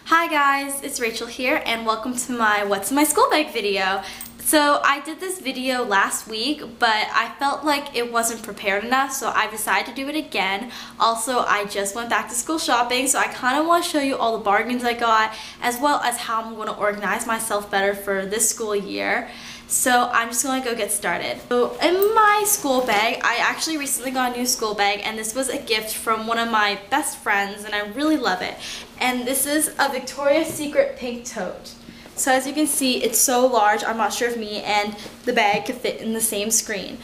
Hi guys, it's Rachel here and welcome to my What's in My School Bag video. So I did this video last week, but I felt like it wasn't prepared enough, so I decided to do it again. Also, I just went back to school shopping, so I kind of want to show you all the bargains I got, as well as how I'm going to organize myself better for this school year. So I'm just going to go get started. So in my school bag, I actually recently got a new school bag, and this was a gift from one of my best friends, and I really love it. And this is a Victoria's Secret pink tote. So as you can see, it's so large, I'm not sure if me and the bag could fit in the same screen.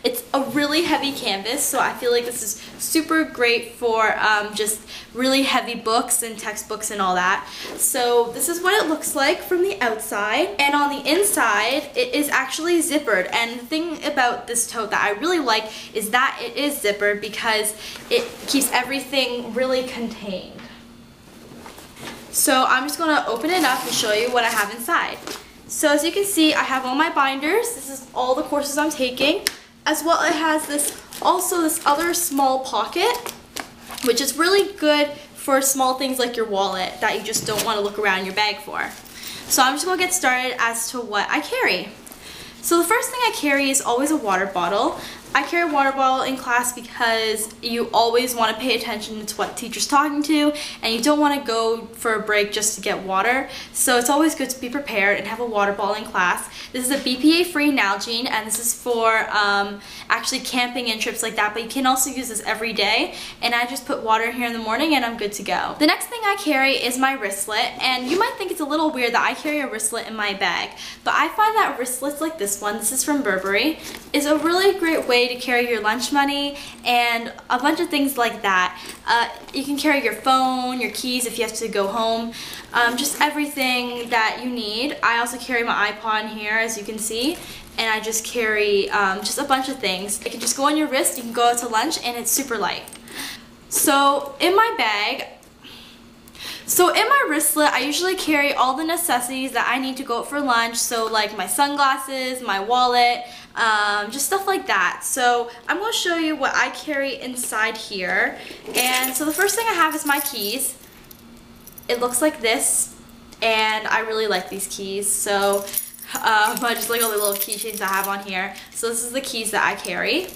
It's a really heavy canvas, so I feel like this is super great for just really heavy books and textbooks and all that. So this is what it looks like from the outside, and on the inside it is actually zippered. And the thing about this tote that I really like is that it is zippered because it keeps everything really contained. So I'm just going to open it up and show you what I have inside. So as you can see, I have all my binders. This is all the courses I'm taking. As well, it has this other small pocket, which is really good for small things like your wallet that you just don't want to look around your bag for. So I'm just going to get started as to what I carry. So the first thing I carry is always a water bottle. I carry a water bottle in class because you always want to pay attention to what the teacher's talking to, and you don't want to go for a break just to get water. So it's always good to be prepared and have a water bottle in class. This is a BPA-free Nalgene, and this is for actually camping and trips like that, but you can also use this every day. And I just put water here in the morning and I'm good to go. The next thing I carry is my wristlet, and you might think it's a little weird that I carry a wristlet in my bag, but I find that wristlets like this one, this is from Burberry, is a really great way to carry your lunch money and a bunch of things like that. You can carry your phone, your keys if you have to go home, just everything that you need. I also carry my iPod in here, as you can see, and I just carry just a bunch of things. It can just go on your wrist, you can go out to lunch, and it's super light. So in my wristlet, I usually carry all the necessities that I need to go out for lunch, so like my sunglasses, my wallet, just stuff like that. So I'm going to show you what I carry inside here. And so the first thing I have is my keys. It looks like this, and I really like these keys. So I just like all the little keychains I have on here. So this is the keys that I carry.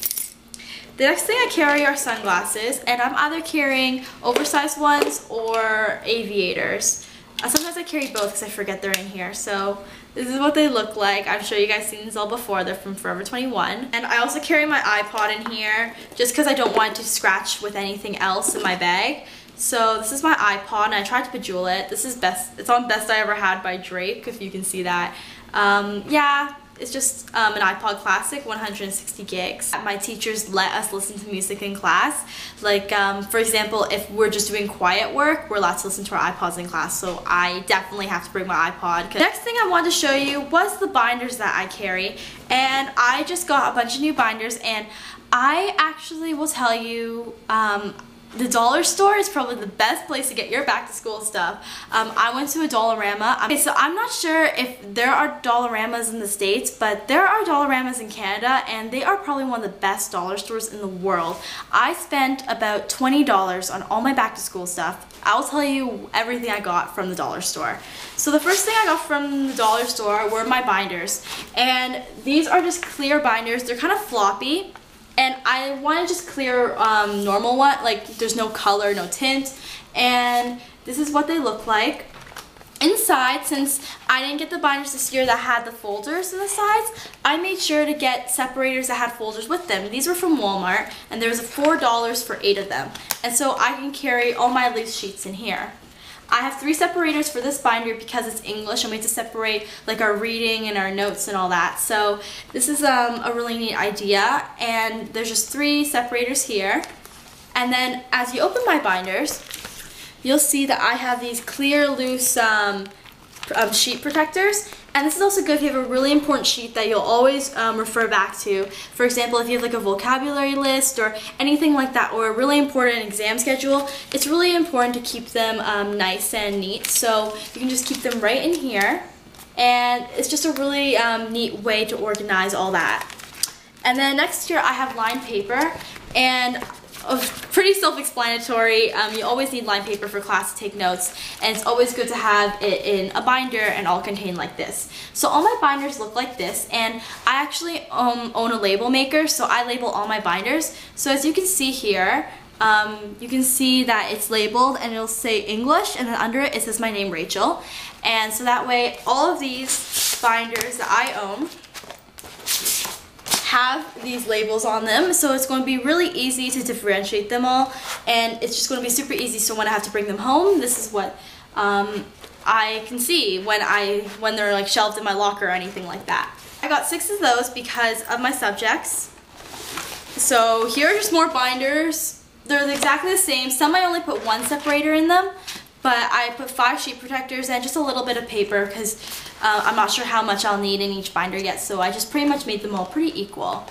The next thing I carry are sunglasses, and I'm either carrying oversized ones or aviators. Sometimes I carry both because I forget they're in here. So this is what they look like. I'm sure you guys seen these all before. They're from Forever 21. And I also carry my iPod in here just because I don't want it to scratch with anything else in my bag. So this is my iPod, and I tried to bejewel it. This is best. It's on Best I Ever Had by Drake, if you can see that. Yeah. It's just an iPod Classic, 160 gigs. My teachers let us listen to music in class. Like, for example, if we're just doing quiet work, we're allowed to listen to our iPods in class, so I definitely have to bring my iPod. The next thing I wanted to show you was the binders that I carry, and I just got a bunch of new binders, and I actually will tell you, the dollar store is probably the best place to get your back to school stuff. I went to a Dollarama. Okay, so I'm not sure if there are Dollaramas in the States, but there are Dollaramas in Canada, and they are probably one of the best dollar stores in the world. I spent about $20 on all my back to school stuff. I'll tell you everything I got from the dollar store. So the first thing I got from the dollar store were my binders, and these are just clear binders. They're kind of floppy. And I want to just clear normal one, like there's no color, no tint, and this is what they look like. Inside, since I didn't get the binders this year that had the folders in the sides, I made sure to get separators that had folders with them. These were from Walmart, and there was $4 for 8 of them. And so I can carry all my loose sheets in here. I have 3 separators for this binder because it's English, and we have to separate like our reading and our notes and all that. So this is a really neat idea, and there's just 3 separators here. And then as you open my binders, you'll see that I have these clear, loose sheet protectors. And this is also good if you have a really important sheet that you'll always refer back to. For example, if you have like a vocabulary list or anything like that, or a really important exam schedule, it's really important to keep them nice and neat. So you can just keep them right in here, and it's just a really neat way to organize all that. And then next here I have lined paper, and pretty self-explanatory. You always need line paper for class to take notes, and it's always good to have it in a binder and all contained like this. So all my binders look like this, and I actually own a label maker, so I label all my binders. So as you can see here, you can see that it's labeled and it'll say English, and then under it, it says my name, Rachel. And so that way, all of these binders that I own have these labels on them, so it's going to be really easy to differentiate them all, and it's just going to be super easy. So when I have to bring them home, this is what I can see when they're like shelved in my locker or anything like that. I got 6 of those because of my subjects. So here are just more binders. They're exactly the same. Some I only put 1 separator in them, but I put 5 sheet protectors and just a little bit of paper because I'm not sure how much I'll need in each binder yet, so I just pretty much made them all pretty equal.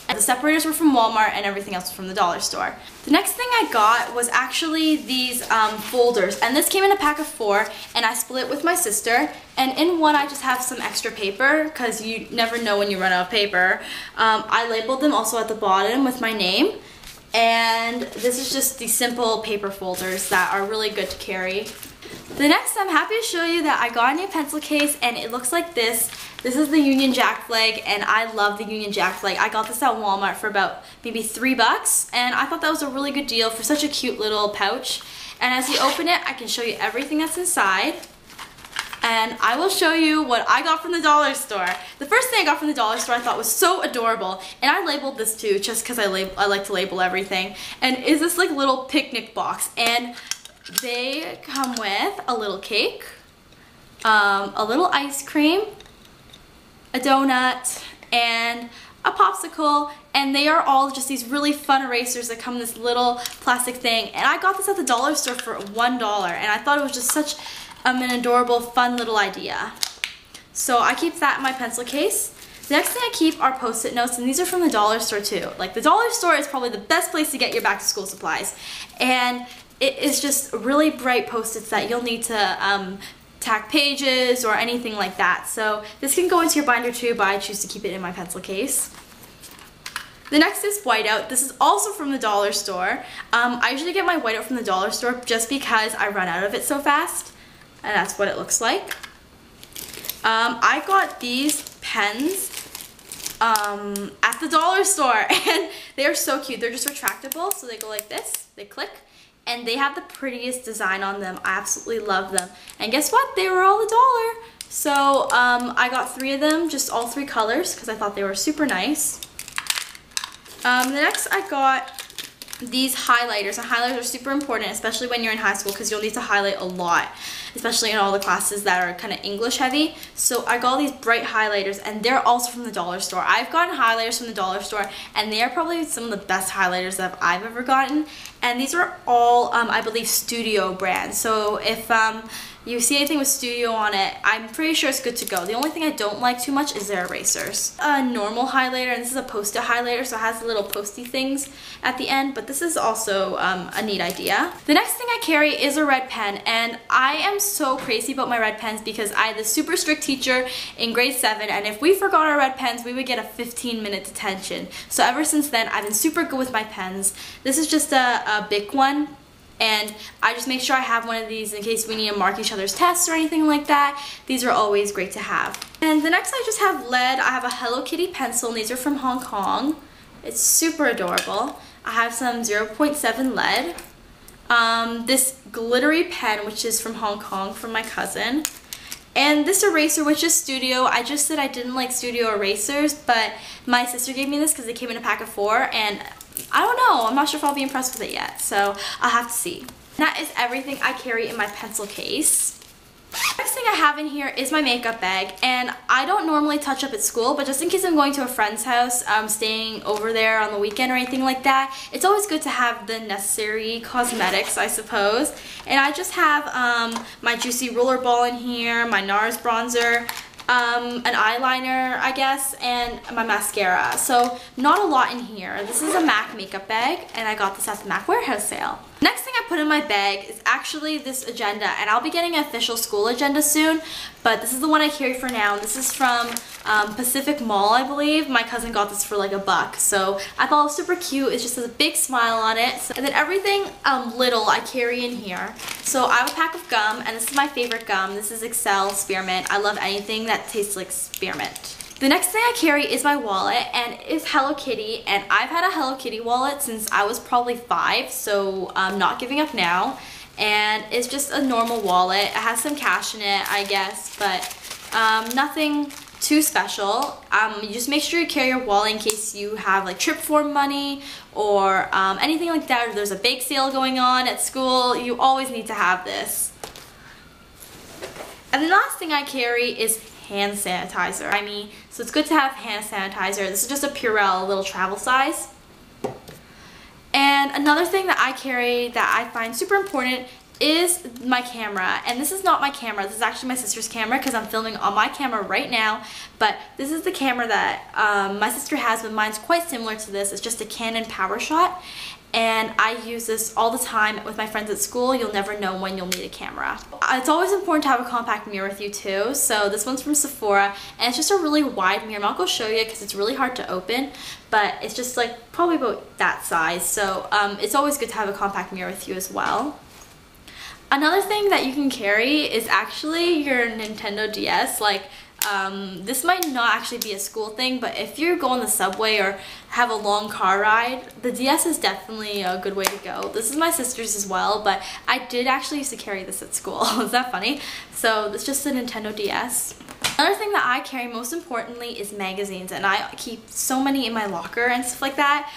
And the separators were from Walmart and everything else was from the dollar store. The next thing I got was actually these folders, and this came in a pack of 4, and I split it with my sister, and in one I just have some extra paper because you never know when you run out of paper. I labeled them also at the bottom with my name. And this is just the simple paper folders that are really good to carry. The next, I'm happy to show you that I got a new pencil case, and it looks like this. This is the Union Jack flag, and I love the Union Jack flag. I got this at Walmart for about maybe $3, and I thought that was a really good deal for such a cute little pouch. And as you open it, I can show you everything that's inside. And I will show you what I got from the dollar store. The first thing I got from the dollar store I thought was so adorable, and I labeled this too just because I like to label everything, and is this like little picnic box, and they come with a little cake, a little ice cream, a donut, and a popsicle, and they are all just these really fun erasers that come in this little plastic thing, and I got this at the dollar store for $1, and I thought it was just such an adorable, fun little idea. So I keep that in my pencil case. The next thing I keep are Post-it notes, and these are from the dollar store too. Like, the dollar store is probably the best place to get your back to school supplies. And it is just really bright Post-its that you'll need to tack pages or anything like that. So this can go into your binder too, but I choose to keep it in my pencil case. The next is whiteout. This is also from the dollar store. I usually get my whiteout from the dollar store just because I run out of it so fast. And that's what it looks like. I got these pens at the dollar store, and they are so cute. They're just retractable, so they go like this, they click, and they have the prettiest design on them. I absolutely love them. And guess what? They were all $1. So I got 3 of them, just all 3 colors, because I thought they were super nice. The next I got these highlighters, and highlighters are super important, especially when you're in high school, because you'll need to highlight a lot, especially in all the classes that are kind of English heavy. So I got these bright highlighters, and they're also from the dollar store. I've gotten highlighters from the dollar store, and they are probably some of the best highlighters that I've ever gotten. And these are all, I believe, Studio brands. So if you see anything with Studio on it, I'm pretty sure it's good to go. The only thing I don't like too much is their erasers. A normal highlighter, and this is a Post-it highlighter, so it has little posty things at the end, but this is also a neat idea. The next thing I carry is a red pen, and I am so crazy about my red pens because I had this super strict teacher in grade 7, and if we forgot our red pens, we would get a 15-minute detention. So ever since then, I've been super good with my pens. This is just a Bic one, and I just make sure I have one of these in case we need to mark each other's tests or anything like that. These are always great to have. And the next I just have lead. I have a Hello Kitty pencil, and these are from Hong Kong. It's super adorable. I have some 0.7 lead. This glittery pen, which is from Hong Kong from my cousin. And this eraser, which is Studio. I just said I didn't like Studio erasers, but my sister gave me this because they came in a pack of 4, and I don't know, I'm not sure if I'll be impressed with it yet, so I'll have to see. That is everything I carry in my pencil case. Next thing I have in here is my makeup bag, and I don't normally touch up at school, but just in case I'm going to a friend's house, staying over there on the weekend or anything like that, it's always good to have the necessary cosmetics, I suppose. And I just have my Juicy Roller Ball in here, my NARS bronzer, an eyeliner, I guess, and my mascara. So not a lot in here. This is a MAC makeup bag, and I got this at the MAC warehouse sale. Next thing I put in my bag is actually this agenda, and I'll be getting an official school agenda soon, but this is the one I carry for now. This is from Pacific Mall, I believe. My cousin got this for like $1, so I thought it was super cute. It just has a big smile on it. And then everything little I carry in here. So I have a pack of gum, and this is my favorite gum. This is Excel Spearmint. I love anything that tastes like spearmint. The next thing I carry is my wallet, and it's Hello Kitty, and I've had a Hello Kitty wallet since I was probably 5, so I'm not giving up now. And it's just a normal wallet. It has some cash in it, I guess, but nothing too special. You just make sure you carry your wallet in case you have like trip form money or anything like that, or there's a bake sale going on at school. You always need to have this. And the last thing I carry is hand sanitizer. So it's good to have hand sanitizer. This is just a Purell, little travel size. And another thing that I carry that I find super important is my camera. And this is not my camera. This is actually my sister's camera because I'm filming on my camera right now. But this is the camera that my sister has, but mine's quite similar to this. It's just a Canon PowerShot. And I use this all the time with my friends at school. You'll never know when you'll need a camera. It's always important to have a compact mirror with you too. So this one's from Sephora, and it's just a really wide mirror. I'm not going to show you because it's really hard to open, but it's just like probably about that size. So it's always good to have a compact mirror with you as well. Another thing that you can carry is actually your Nintendo DS. This might not actually be a school thing, but if you go on the subway or have a long car ride, the DS is definitely a good way to go. This is my sister's as well, but I did actually used to carry this at school. Is that funny? So it's just a Nintendo DS. Another thing that I carry most importantly is magazines, and I keep so many in my locker and stuff like that.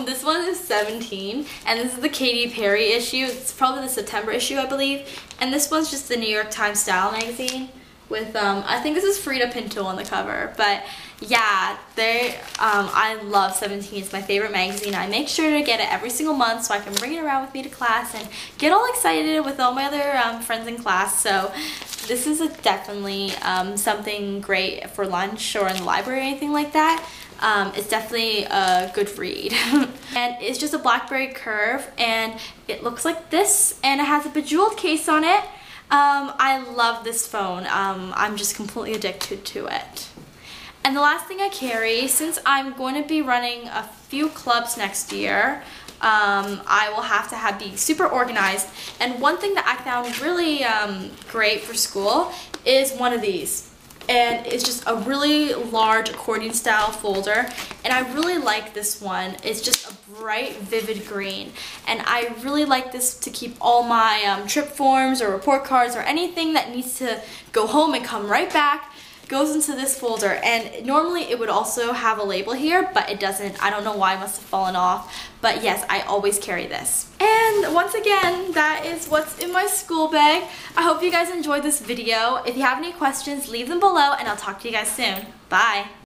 This one is 17, and this is the Katy Perry issue. It's probably the September issue, I believe. And this one's just the New York Times Style magazine with, I think this is Frida Pinto on the cover. But yeah, I love 17. It's my favorite magazine. I make sure to get it every single month so I can bring it around with me to class and get all excited with all my other friends in class. So this is definitely something great for lunch or in the library or anything like that. It's definitely a good read. And it's just a BlackBerry Curve, and it looks like this, and it has a bejeweled case on it. I love this phone. I'm just completely addicted to it. And the last thing I carry, since I'm going to be running a few clubs next year, I will have to be super organized. And one thing that I found really great for school is one of these. And it's just a really large accordion style folder, and I really like this one. It's just a bright vivid green, and I really like this to keep all my trip forms or report cards or anything that needs to go home and come right back goes into this folder. And normally it would also have a label here, but it doesn't. I don't know why, it must have fallen off, but yes, I always carry this. And once again, that is what's in my school bag. I hope you guys enjoyed this video. If you have any questions, leave them below, and I'll talk to you guys soon. Bye.